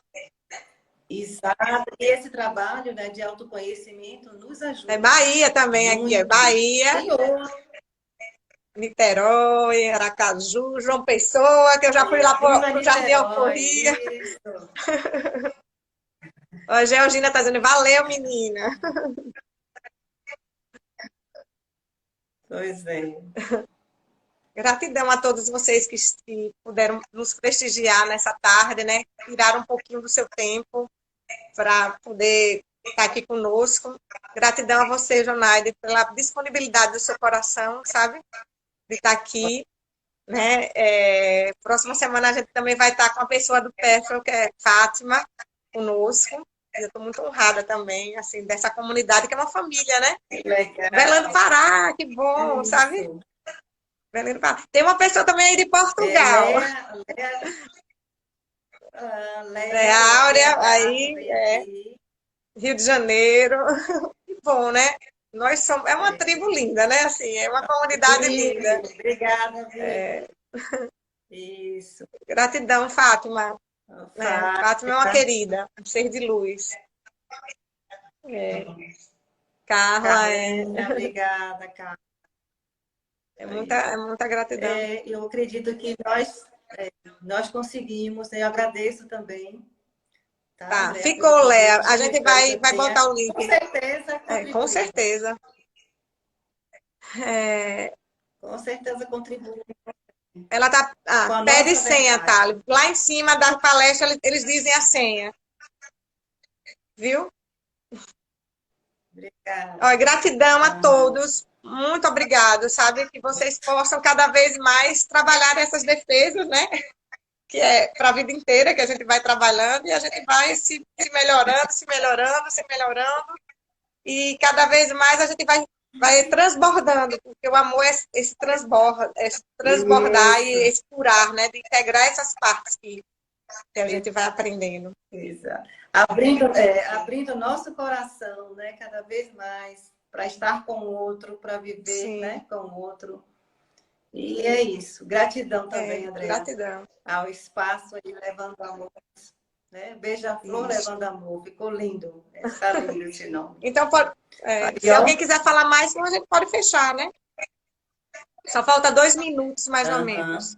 Speaker 3: Exato. E esse trabalho, né, de autoconhecimento nos ajuda.
Speaker 1: É Bahia também
Speaker 3: muito.
Speaker 1: Aqui, é Bahia.
Speaker 3: Tem outro.
Speaker 1: Niterói, Aracaju, João Pessoa, que eu já fui lá para o Jardim Alforria. A Georgina está dizendo, valeu, menina.
Speaker 3: Pois é.
Speaker 1: Gratidão a todos vocês que puderam nos prestigiar nessa tarde, né? Tirar um pouquinho do seu tempo para poder estar aqui conosco. Gratidão a você, Jonaide, pela disponibilidade do seu coração, sabe? De estar aqui, né? Próxima semana a gente também vai estar com a pessoa do Petro, que é Fátima, conosco. Eu estou muito honrada também, assim, dessa comunidade, que é uma família, né?
Speaker 3: Legal.
Speaker 1: Belém do Pará, que bom, sabe? Belém do Pará. Tem uma pessoa também aí de Portugal. Áurea, aí, Rio de Janeiro. Que bom, né? Nós somos, é uma tribo linda, né? Assim, é uma comunidade linda.
Speaker 3: Obrigada, Isso.
Speaker 1: Gratidão, Fátima. Fátima é uma querida, um ser de luz. É. Carla,
Speaker 3: obrigada, Carla.
Speaker 1: É muita gratidão.
Speaker 3: Eu acredito que nós conseguimos, né? Eu agradeço também.
Speaker 1: Tá, ficou, Léa. A gente vai botar o link.
Speaker 3: Com certeza.
Speaker 1: Com certeza.
Speaker 3: Com certeza contribui.
Speaker 1: Ela tá. Pede senha, Thali. Lá em cima da palestra, eles dizem a senha. Viu?
Speaker 3: Obrigada.
Speaker 1: Ó, gratidão a todos. Muito obrigado, sabe? Que vocês possam cada vez mais trabalhar essas defesas, né? Que é para a vida inteira que a gente vai trabalhando e a gente vai se melhorando, se melhorando, se melhorando. E cada vez mais a gente vai transbordando, porque o amor é esse transbordar e esse curar, né? De integrar essas partes que a gente vai aprendendo.
Speaker 3: Exato. Abrindo nosso coração, né? Cada vez mais para estar com o outro, para viver, né? Com o outro. E é isso. Gratidão também, Andréa.
Speaker 1: Gratidão.
Speaker 3: Ao espaço aí, levando amor. Né? Beija-flor levando amor. Ficou lindo. Está lindo esse nome.
Speaker 1: Então, se alguém quiser falar mais, a gente pode fechar, né? Só falta 2 minutos, mais ou menos.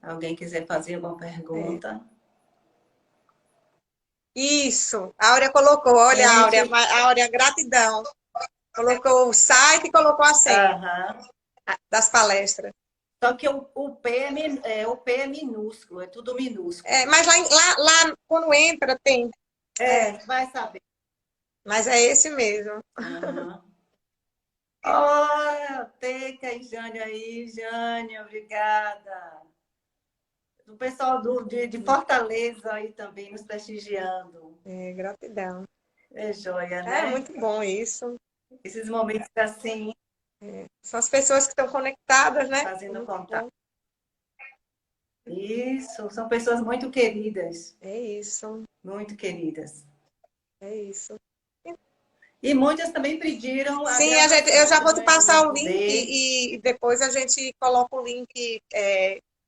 Speaker 3: Alguém quiser fazer alguma pergunta?
Speaker 1: Isso. A Áurea colocou. Olha, Áurea, gratidão. Colocou o site e colocou a senha das palestras.
Speaker 3: Só que o P é minúsculo, é tudo minúsculo.
Speaker 1: Mas lá quando entra tem.
Speaker 3: Vai saber.
Speaker 1: Mas é esse mesmo.
Speaker 3: Olha, Teca e Jane aí. Jane, obrigada. O pessoal de Fortaleza aí também nos prestigiando.
Speaker 1: Gratidão.
Speaker 3: É joia, né?
Speaker 1: É muito bom isso.
Speaker 3: Esses momentos assim.
Speaker 1: São as pessoas que estão conectadas, né?
Speaker 3: Fazendo contato. Isso, são pessoas muito queridas.
Speaker 1: É isso.
Speaker 3: Muito queridas.
Speaker 1: É isso.
Speaker 3: E muitas também pediram.
Speaker 1: Sim, eu já vou te passar o link e depois a gente coloca o link.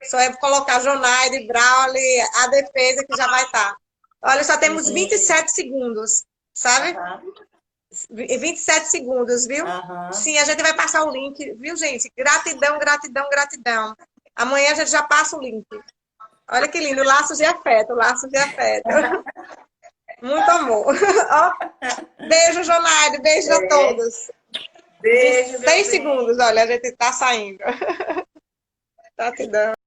Speaker 1: Só é colocar Jonaide, Brauli, a defesa que já vai estar. Olha, só temos 27 segundos, sabe? 27 segundos, viu? Sim, a gente vai passar o link, viu, gente? Gratidão, gratidão, gratidão. Amanhã a gente já passa o link. Olha que lindo, laços de afeto, laços de afeto. Muito amor. Beijo, Jonaide, beijo a todos.
Speaker 3: Beijo.
Speaker 1: 6 segundos, olha, a gente tá saindo. Gratidão.